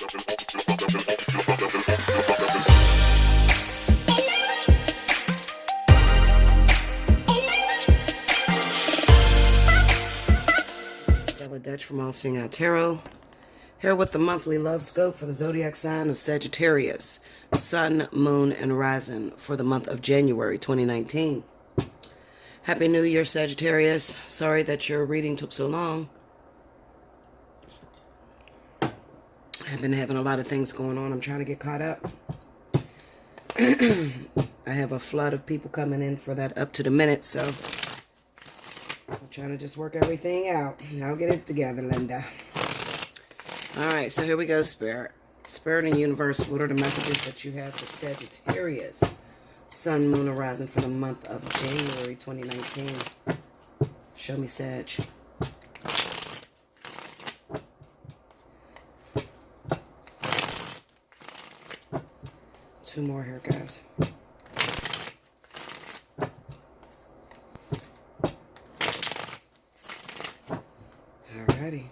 Dutch from Allseeingeyetarot, here with the monthly love scope for the zodiac sign of Sagittarius, Sun, Moon, and Rising for the month of January 2019. Happy New Year, Sagittarius. Sorry that your reading took so long. I've been having a lot of things going on. I'm trying to get caught up. I have a flood of people coming in for that up to the minute, so I'm trying to just work everything out. I'll get it together, Linda. Alright, so here we go, Spirit. Spirit and Universe, what are the messages that you have for Sagittarius? Sun, Moon, and Rising for the month of January 2019. Show me, Sag. Two more here, guys. Alrighty.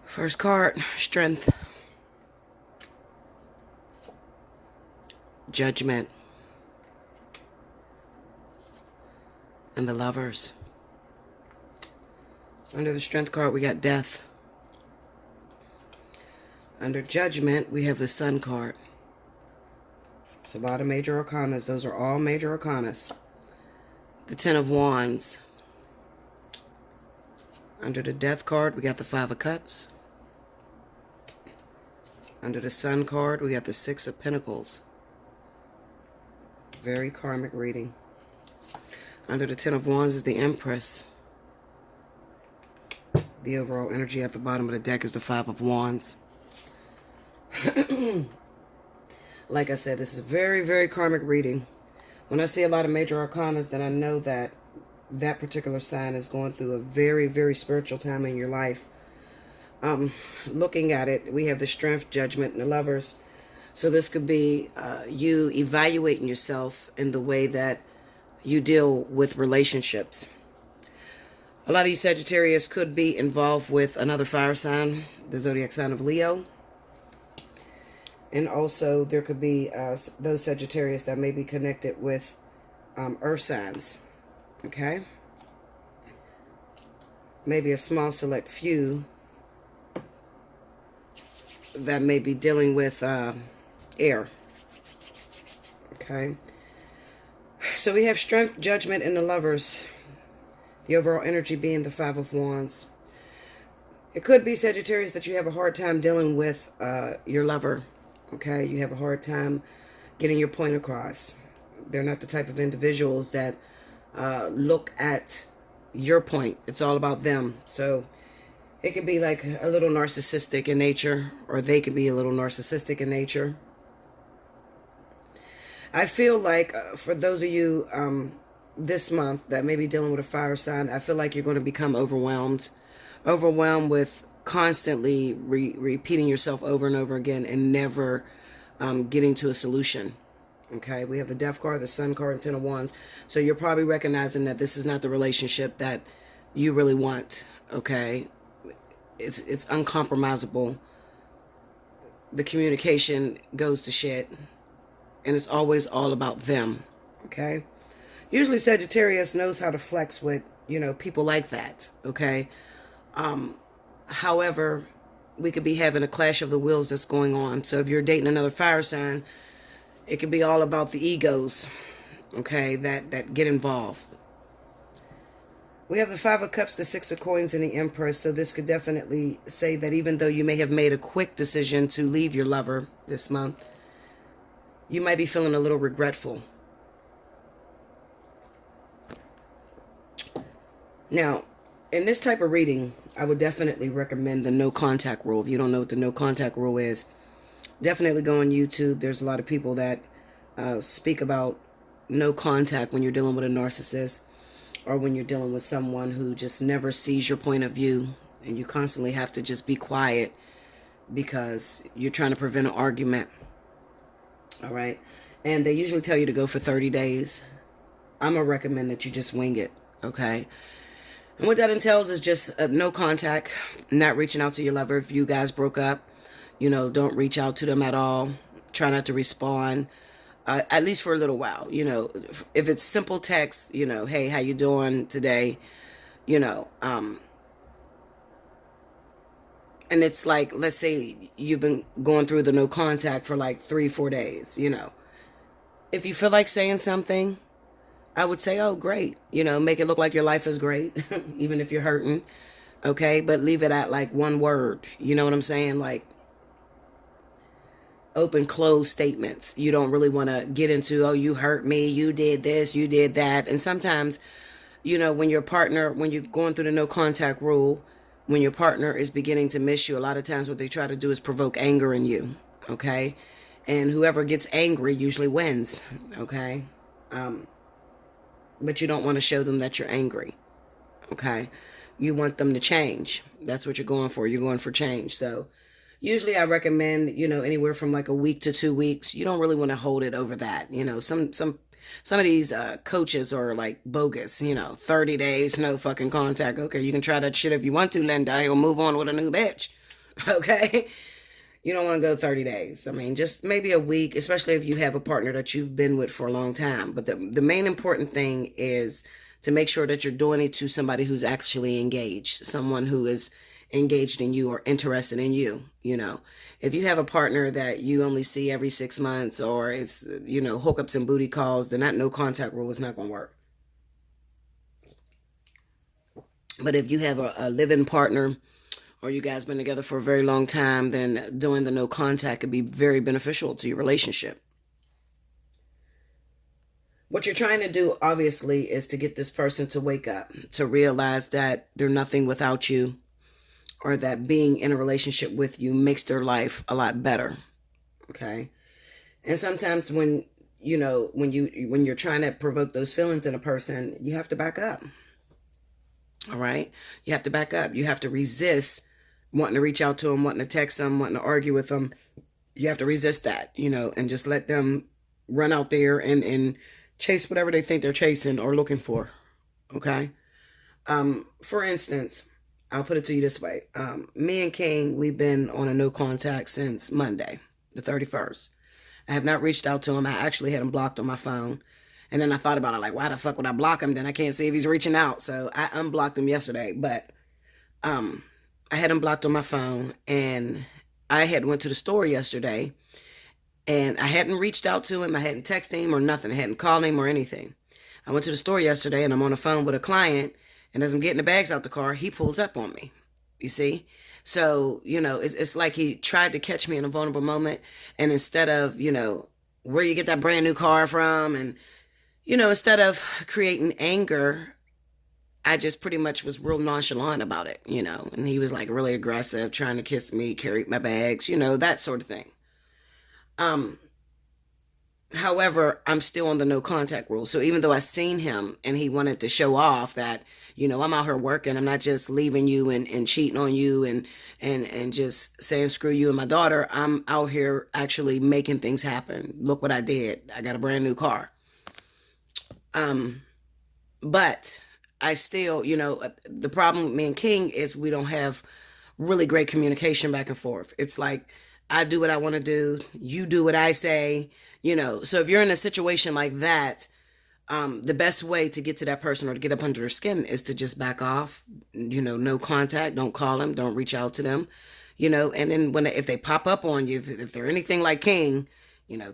First card, Strength. Judgment. And the Lovers. Under the Strength card, we got Death. Under Judgment, we have the Sun card. It's a lot of major arcanas. Those are all major arcanas. The Ten of Wands. Under the Death card, we got the Five of Cups. Under the Sun card, we got the Six of Pentacles. Very karmic reading. Under the Ten of Wands is the Empress. The overall energy at the bottom of the deck is the Five of Wands. Like I said, this is a very, very karmic reading. When I see a lot of major arcanas, then I know that that particular sign is going through a very, very spiritual time in your life. Looking at it, we have the Strength, Judgment, and the Lovers. So this could be you evaluating yourself in the way that you deal with relationships. A lot of you Sagittarius could be involved with another fire sign, the zodiac sign of Leo. And also there could be those Sagittarius that may be connected with earth signs. Okay? Maybe a small select few that may be dealing with air. Okay? So we have Strength, Judgment, and the Lovers. The overall energy being the Five of Wands. It could be, Sagittarius, that you have a hard time dealing with your lover. Okay? You have a hard time getting your point across. They're not the type of individuals that look at your point. It's all about them. So it could be like a little narcissistic in nature, or they could be a little narcissistic in nature. I feel like for those of you this month that may be dealing with a fire sign, I feel like you're going to become overwhelmed with constantly repeating yourself over and over again and never getting to a solution. Okay, we have the Death card, the Sun card, and Ten of Wands. So you're probably recognizing that this is not the relationship that you really want. Okay, it's uncompromisable. The communication goes to shit, and it's always all about them. Okay, usually Sagittarius knows how to flex with, people like that. Okay, however, we could be having a clash of the wills that's going on. So if you're dating another fire sign, it could be all about the egos, okay, that get involved. We have the Five of Cups, the Six of Coins, and the Empress. So this could definitely say that even though you may have made a quick decision to leave your lover this month, you might be feeling a little regretful. Now, in this type of reading, I would definitely recommend the no contact rule. If you don't know what the no contact rule is, definitely go on YouTube. There's a lot of people that speak about no contact when you're dealing with a narcissist, or when you're dealing with someone who just never sees your point of view, and you constantly have to just be quiet because you're trying to prevent an argument. All right. And they usually tell you to go for 30 days. I'm going to recommend that you just wing it. Okay. And what that entails is just no contact, not reaching out to your lover. If you guys broke up, don't reach out to them at all. Try not to respond, at least for a little while. If it's simple text, hey, how you doing today? You know, um, and it's like, let's say you've been going through the no contact for like 3-4 days. If you feel like saying something, I would say, oh, great. Make it look like your life is great, even if you're hurting. Okay. But leave it at like one word. You know what I'm saying? Like open, close statements. You don't really want to get into, oh, you hurt me. You did this, you did that. And sometimes, when your partner, when you're going through the no contact rule, when your partner is beginning to miss you, a lot of times what they try to do is provoke anger in you. Okay. And whoever gets angry usually wins. Okay. But you don't want to show them that you're angry. Okay. You want them to change. That's what you're going for. You're going for change. So usually I recommend, anywhere from like a week to 2 weeks. You don't really want to hold it over that. Some of these coaches are like bogus, 30 days, no fucking contact. Okay. You can try that shit if you want to, Linda. You'll move on with a new bitch. Okay. You don't want to go 30 days. I mean, just maybe a week, especially if you have a partner that you've been with for a long time. But the main important thing is to make sure that you're doing it to somebody who's actually engaged, someone who is engaged in you or interested in you. If you have a partner that you only see every 6 months, or it's, hookups and booty calls, then that no contact rule is not going to work. But if you have a living partner, or you guys been together for a very long time, then doing the no contact could be very beneficial to your relationship. What you're trying to do, obviously, is to get this person to wake up, to realize that they're nothing without you, or that being in a relationship with you makes their life a lot better. Okay. And sometimes when you're trying to provoke those feelings in a person, you have to back up. All right. You have to back up. You have to resist wanting to reach out to them, wanting to text them, wanting to argue with them. You have to resist that, and just let them run out there and chase whatever they think they're chasing or looking for. Okay. For instance, I'll put it to you this way. Me and King, we've been on a no contact since Monday, the 31st. I have not reached out to him. I actually had him blocked on my phone. And then I thought about it, like, why the fuck would I block him? Then I can't see if he's reaching out. So I unblocked him yesterday. But I had him blocked on my phone, and I had went to the store yesterday, and I hadn't reached out to him. I hadn't texted him or nothing. I hadn't called him or anything. I went to the store yesterday, and I'm on the phone with a client, and as I'm getting the bags out the car, he pulls up on me. You see? So, it's like he tried to catch me in a vulnerable moment, and instead of, where you get that brand new car from, and, instead of creating anger, I just pretty much was real nonchalant about it, and he was like really aggressive, trying to kiss me, carry my bags, that sort of thing. However, I'm still on the no contact rule. So even though I seen him and he wanted to show off that, I'm out here working, I'm not just leaving you and cheating on you and just saying screw you and my daughter, I'm out here actually making things happen. Look what I did. I got a brand new car. But I still, the problem with me and King is we don't have really great communication back and forth. It's like, I do what I want to do. You do what I say, So if you're in a situation like that, the best way to get to that person or to get up under their skin is to just back off, no contact, don't call them, don't reach out to them, and then if they pop up on you, if they're anything like King,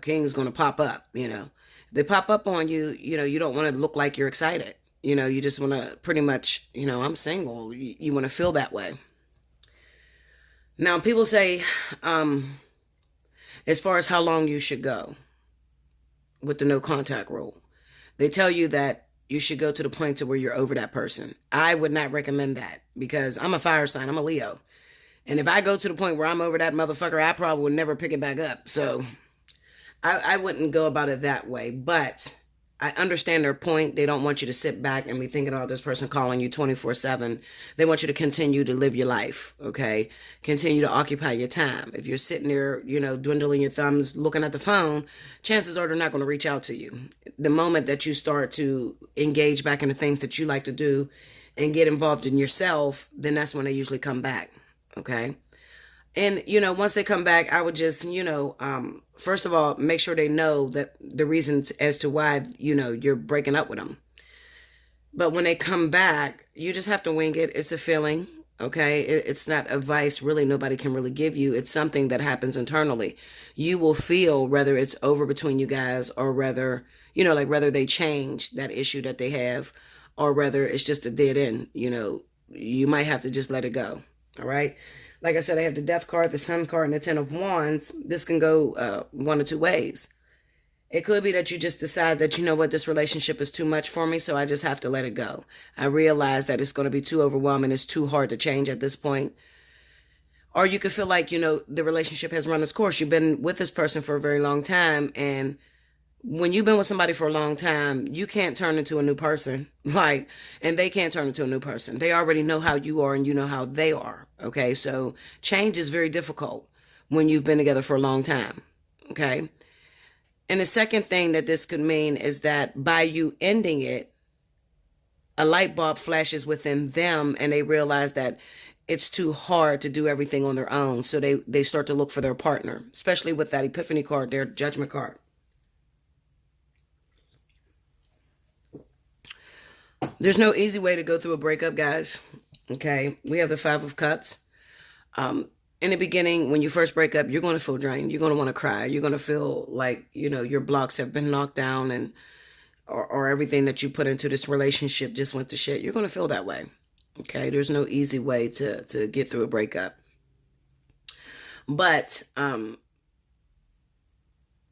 King's going to pop up, if they pop up on you, you don't want to look like you're excited. You just want to pretty much, I'm single. You want to feel that way. Now, people say, as far as how long you should go with the no contact rule, they tell you that you should go to the point to where you're over that person. I would not recommend that because I'm a fire sign. I'm a Leo. And if I go to the point where I'm over that motherfucker, I probably would never pick it back up. So I wouldn't go about it that way. But I understand their point. They don't want you to sit back and be thinking about this person calling you 24/7. They want you to continue to live your life, okay? Continue to occupy your time. If you're sitting there, dwindling your thumbs, looking at the phone, chances are they're not going to reach out to you. The moment that you start to engage back into things that you like to do and get involved in yourself, then that's when they usually come back, okay? And, once they come back, I would just, first of all, make sure they know that the reasons as to why, you're breaking up with them. But when they come back, you just have to wing it. It's a feeling, okay? It's not advice really nobody can really give you. It's something that happens internally. You will feel whether it's over between you guys or whether, whether they change that issue that they have or whether it's just a dead end. You might have to just let it go, all right? Like I said, I have the Death card, the Sun card, and the Ten of Wands. This can go one or two ways. It could be that you just decide that, this relationship is too much for me, so I just have to let it go. I realize that it's going to be too overwhelming. It's too hard to change at this point. Or you could feel like, the relationship has run its course. You've been with this person for a very long time, and when you've been with somebody for a long time, you can't turn into a new person, and they can't turn into a new person. They already know how you are and you know how they are, okay? So change is very difficult when you've been together for a long time, okay? And the second thing that this could mean is that by you ending it, a light bulb flashes within them and they realize that it's too hard to do everything on their own. So they start to look for their partner, especially with that Epiphany card, their Judgment card. There's no easy way to go through a breakup, guys. Okay, we have the Five of Cups. In the beginning, when you first break up, you're going to feel drained. You're going to want to cry. You're going to feel like, your blocks have been knocked down and or everything that you put into this relationship just went to shit. You're going to feel that way. Okay, there's no easy way to get through a breakup. But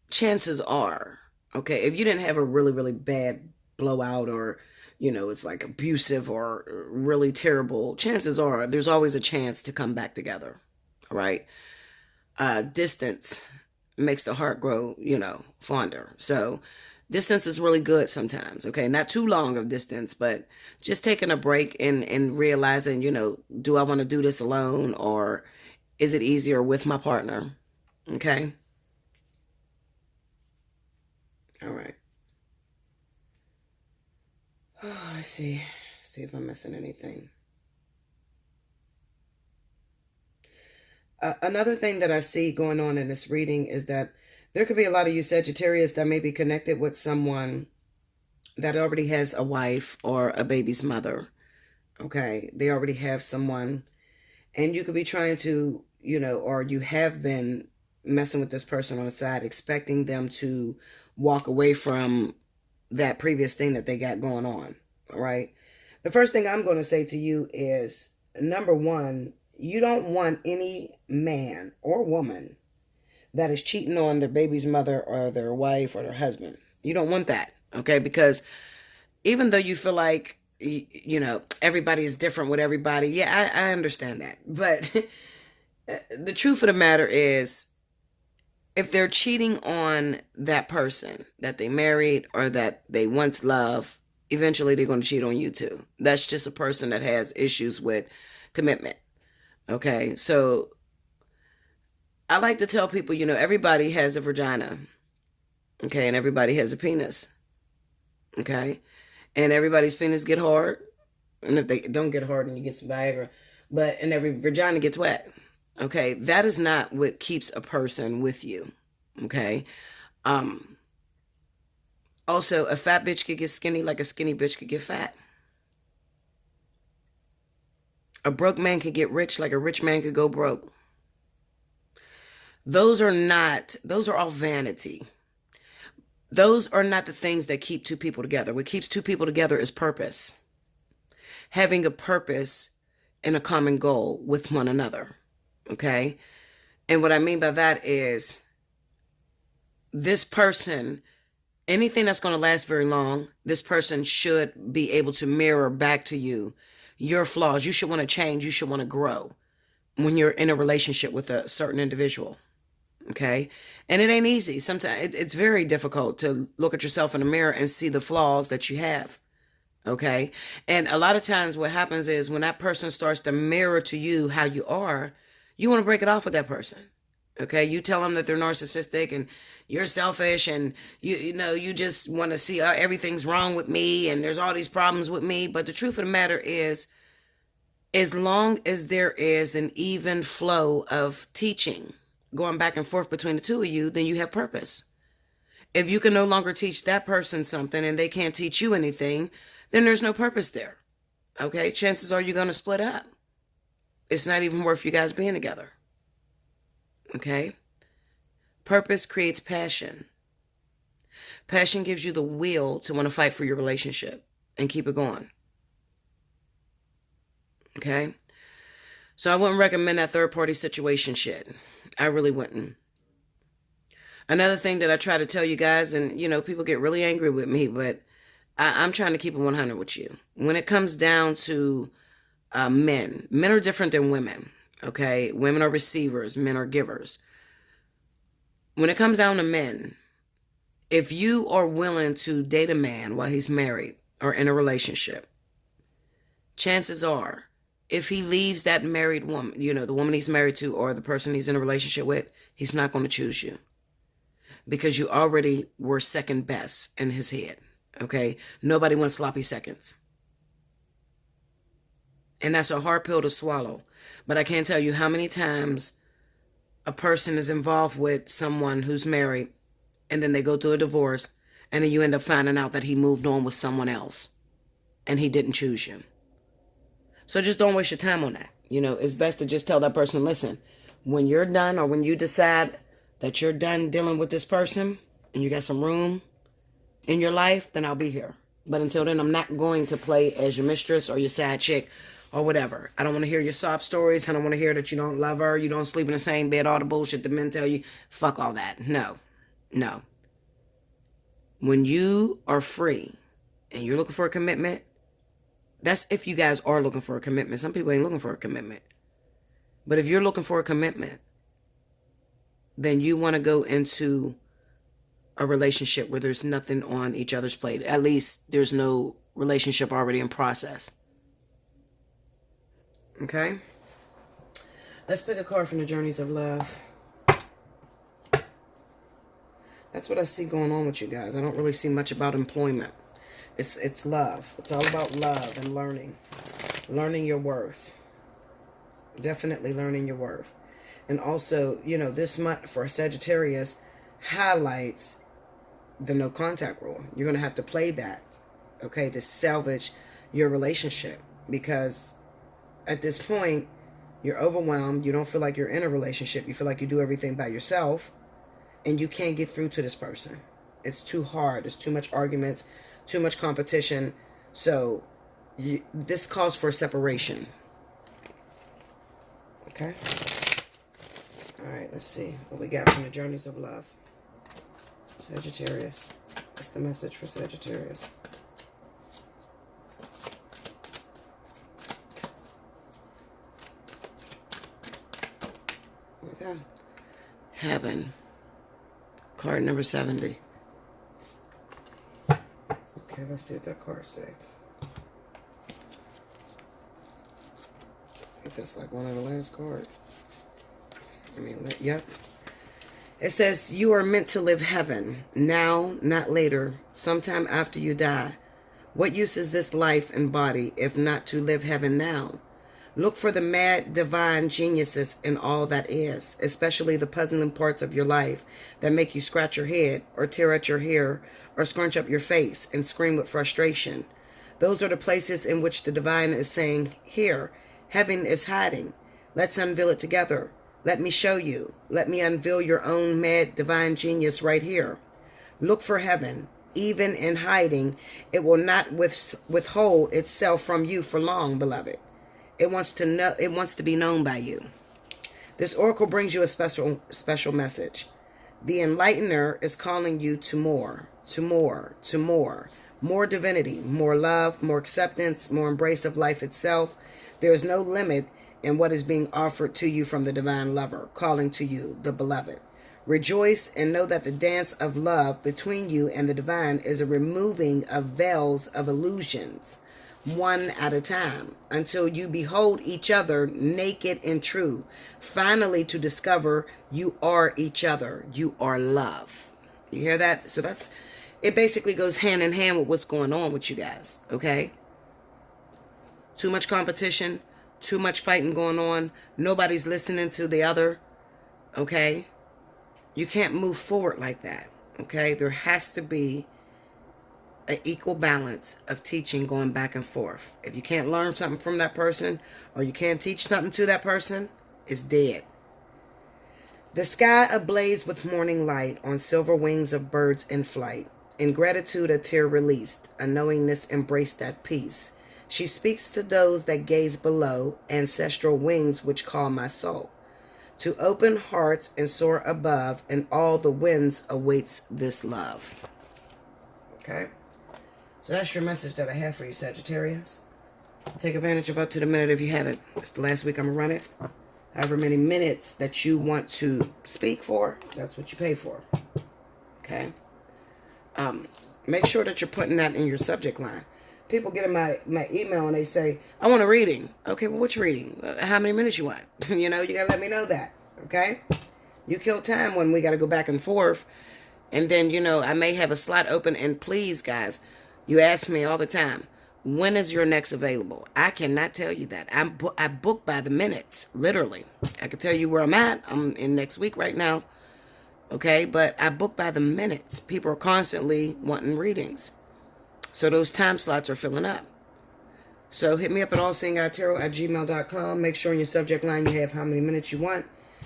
chances are, okay, if you didn't have a really, really bad blowout or it's like abusive or really terrible, chances are there's always a chance to come back together. All right. Distance makes the heart grow, fonder. So distance is really good sometimes. Okay. Not too long of distance, but just taking a break and realizing, do I want to do this alone or is it easier with my partner? Okay. All right. Oh, let's see if I'm missing anything. Another thing that I see going on in this reading is that there could be a lot of you Sagittarius that may be connected with someone that already has a wife or a baby's mother. Okay, they already have someone, and you could be trying to, or you have been messing with this person on the side, expecting them to walk away from that previous thing that they got going on. All right. The first thing I'm going to say to you is, number one, you don't want any man or woman that is cheating on their baby's mother or their wife or their husband. You don't want that. Okay. Because even though you feel like, everybody is different with everybody. Yeah, I understand that. But the truth of the matter is, if they're cheating on that person that they married or that they once loved, eventually they're going to cheat on you too. That's just a person that has issues with commitment. Okay, so I like to tell people, everybody has a vagina. Okay, and everybody has a penis. Okay, and everybody's penis get hard. And if they don't get hard, then you get some Viagra. And every vagina gets wet. Okay, that is not what keeps a person with you. Okay. Also, a fat bitch could get skinny like a skinny bitch could get fat. A broke man could get rich like a rich man could go broke. Those are all vanity. Those are not the things that keep two people together. What keeps two people together is purpose. Having a purpose and a common goal with one another. Okay? And what I mean by that is this person, anything that's going to last very long, this person should be able to mirror back to you your flaws. You should want to change. You should want to grow when you're in a relationship with a certain individual. Okay. And it ain't easy. Sometimes it's very difficult to look at yourself in the mirror and see the flaws that you have. Okay. And a lot of times what happens is when that person starts to mirror to you how you are, you want to break it off with that person. Okay. You tell them that they're narcissistic and you're selfish and you just want to see everything's wrong with me and there's all these problems with me. But the truth of the matter is, as long as there is an even flow of teaching going back and forth between the two of you, then you have purpose. If you can no longer teach that person something and they can't teach you anything, then there's no purpose there. Okay? Chances are you're going to split up. It's not even worth you guys being together. Okay? Purpose creates passion. Passion gives you the will to want to fight for your relationship and keep it going. Okay? So I wouldn't recommend that third party situation shit. I really wouldn't. Another thing that I try to tell you guys, and people get really angry with me, but I'm trying to keep it 100 with you. When it comes down to men are different than women. Okay? Women are receivers, men are givers. When it comes down to men, if you are willing to date a man while he's married or in a relationship, chances are, if he leaves that married woman, the woman he's married to or the person he's in a relationship with, he's not going to choose you. Because you already were second best in his head. Okay? Nobody wants sloppy seconds. And that's a hard pill to swallow. But I can't tell you how many times a person is involved with someone who's married and then they go through a divorce and then you end up finding out that he moved on with someone else and he didn't choose you. So just don't waste your time on that. It's best to just tell that person, listen, when you're done or when you decide that you're done dealing with this person and you got some room in your life, then I'll be here. But until then, I'm not going to play as your mistress or your side chick or whatever. I don't want to hear your sob stories. I don't want to hear that you don't love her, you don't sleep in the same bed, all the bullshit the men tell you. Fuck all that. No. When you are free and you're looking for a commitment, that's if you guys are looking for a commitment. Some people ain't looking for a commitment. But if you're looking for a commitment, then you want to go into a relationship where there's nothing on each other's plate. At least there's no relationship already in process. Okay? Let's pick a card from the Journeys of Love. That's what I see going on with you guys. I don't really see much about employment. It's love. It's all about love and learning. Learning your worth. Definitely learning your worth. And also, this month for Sagittarius highlights the no contact rule. You're going to have to play that, okay, to salvage your relationship. Because at this point, you're overwhelmed. You don't feel like you're in a relationship. You feel like you do everything by yourself. And you can't get through to this person. It's too hard. There's too much arguments, too much competition. So this calls for separation. Okay? All right, let's see what we got from the Journeys of Love. Sagittarius. What's the message for Sagittarius? Okay. Heaven. Card number 70. Okay, let's see what that card says. I think that's like one of the last cards. Yep. It says, you are meant to live heaven, now, not later, sometime after you die. What use is this life and body if not to live heaven now? Look for the mad divine geniuses in all that is, especially the puzzling parts of your life that make you scratch your head or tear at your hair or scrunch up your face and scream with frustration. Those are the places in which the divine is saying, here, heaven is hiding. Let's unveil it together. Let me show you. Let me unveil your own mad divine genius right here. Look for heaven. Even in hiding, it will not withhold itself from you for long, beloved. It wants to know. It wants to be known by you. This oracle brings you a special message. The enlightener is calling you to more, to more, to more. More divinity, more love, more acceptance, more embrace of life itself. There is no limit in what is being offered to you from the divine lover, calling to you, the beloved. Rejoice and know that the dance of love between you and the divine is a removing of veils of illusions, one at a time, until you behold each other naked and true, finally to discover you are each other. You are love. You hear that? So it basically goes hand in hand with what's going on with you guys, okay? Too much competition, too much fighting going on. Nobody's listening to the other, okay? You can't move forward like that, okay? There has to be an equal balance of teaching going back and forth. If you can't learn something from that person or you can't teach something to that person, it's dead. The sky ablaze with morning light on silver wings of birds in flight. In gratitude a tear released, a knowingness embraced at peace. She speaks to those that gaze below, ancestral wings which call my soul. To open hearts and soar above, and all the winds awaits this love. Okay? So that's your message that I have for you, Sagittarius. Take advantage of up to the minute if you haven't. It's the last week I'm going to run it. However many minutes that you want to speak for, that's what you pay for. Okay? Make sure that you're putting that in your subject line. People get in my email and they say, I want a reading. Okay, well, which reading? How many minutes you want? You got to let me know that, okay? You kill time when we got to go back and forth. And then, I may have a slot open. And please, guys, you ask me all the time, when is your next available? I cannot tell you that. I book by the minutes, literally. I can tell you where I'm at. I'm in next week right now, okay? But I book by the minutes. People are constantly wanting readings. So those time slots are filling up. So hit me up at Allseeingeyetarot@gmail.com. Make sure in your subject line you have how many minutes you want.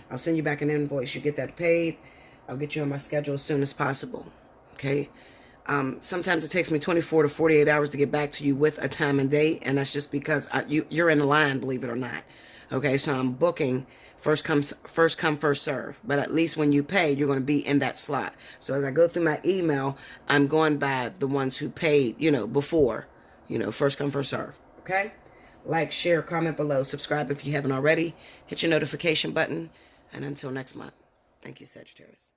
I'll send you back an invoice. You get that paid. I'll get you on my schedule as soon as possible. Okay? Sometimes it takes me 24 to 48 hours to get back to you with a time and date. And that's just because you're in the line, believe it or not. Okay? So I'm booking first come, first serve. But at least when you pay, you're going to be in that slot. So as I go through my email, I'm going by the ones who paid, before, first come, first serve. Okay? Like, share, comment below. Subscribe if you haven't already. Hit your notification button. And until next month, thank you, Sagittarius.